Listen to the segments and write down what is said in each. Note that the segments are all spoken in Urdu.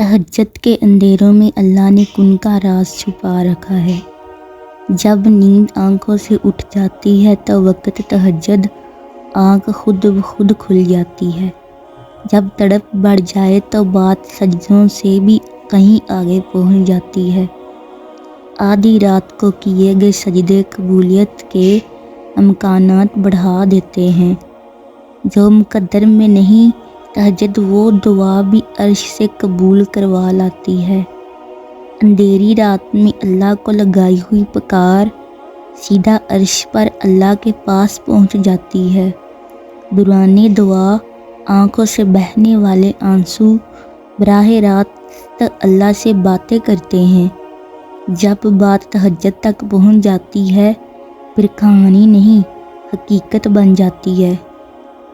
تہجد کے اندھیروں میں اللہ نے کن کا راز چھپا رکھا ہے۔ جب نیند آنکھوں سے اٹھ جاتی ہے تو وقت تہجد آنکھ خود بخود کھل جاتی ہے۔ جب تڑپ بڑھ جائے تو بات سجدوں سے بھی کہیں آگے پہنچ جاتی ہے۔ آدھی رات کو کیے گئے سجدے قبولیت کے امکانات بڑھا دیتے ہیں۔ جو مقدر میں نہیں، تہجد وہ دعا بھی عرش سے قبول کروا لاتی ہے۔ اندھیری رات میں اللہ کو لگائی ہوئی پکار سیدھا عرش پر اللہ کے پاس پہنچ جاتی ہے۔ دوران دعا آنکھوں سے بہنے والے آنسو براہ راست اللہ سے باتیں کرتے ہیں۔ جب بات تہجد تک پہنچ جاتی ہے پھر کہانی نہیں حقیقت بن جاتی ہے۔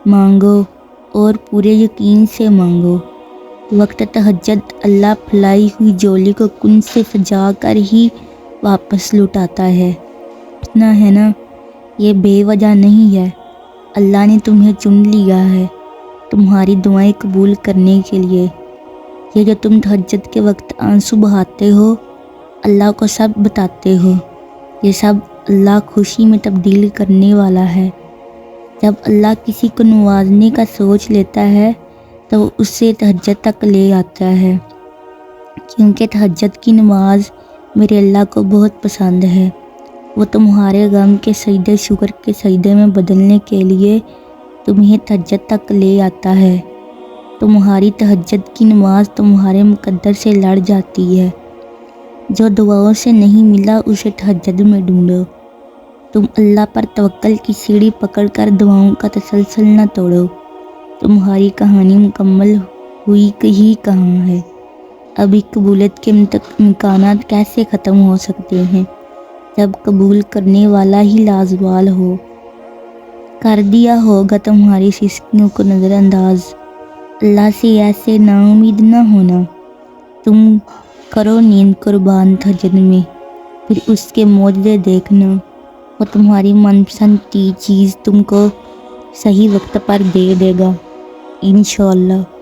مانگو اور پورے یقین سے مانگو۔ وقت تہجد اللہ پھیلائی ہوئی جولی کو کن سے سجا کر ہی واپس لوٹاتا ہے۔ اتنا ہے نا، یہ بے وجہ نہیں ہے۔ اللہ نے تمہیں چن لیا ہے تمہاری دعائیں قبول کرنے کے لیے۔ یہ جو تم تہجد کے وقت آنسو بہاتے ہو، اللہ کو سب بتاتے ہو، یہ سب اللہ خوشی میں تبدیل کرنے والا ہے۔ جب اللہ کسی کو نوازنے کا سوچ لیتا ہے تو وہ اسے تہجد تک لے آتا ہے، کیونکہ تہجد کی نماز میرے اللہ کو بہت پسند ہے۔ وہ تمہارے غم کے سجدے شکر کے سجدے میں بدلنے کے لیے تمہیں تہجد تک لے آتا ہے۔ تمہاری تہجد کی نماز تمہارے مقدر سے لڑ جاتی ہے۔ جو دعاؤں سے نہیں ملا اسے تہجد میں ڈھونڈو۔ تم اللہ پر توکل کی سیڑھی پکڑ کر دعاؤں کا تسلسل نہ توڑو۔ تمہاری کہانی مکمل ہوئی ہی کہاں ہے؟ ابھی قبولیت کے امکانات کیسے ختم ہو سکتے ہیں جب قبول کرنے والا ہی لازوال ہو؟ کر دیا ہوگا تمہاری سستیوں کو نظر انداز۔ اللہ سے ایسے نا امید نہ ہونا۔ تم کرو نیند قربان تہجد میں، پھر اس کے معجزے دیکھنا۔ وہ تمہاری من پسند چیز تم کو صحیح وقت پر دے گا انشاءاللہ۔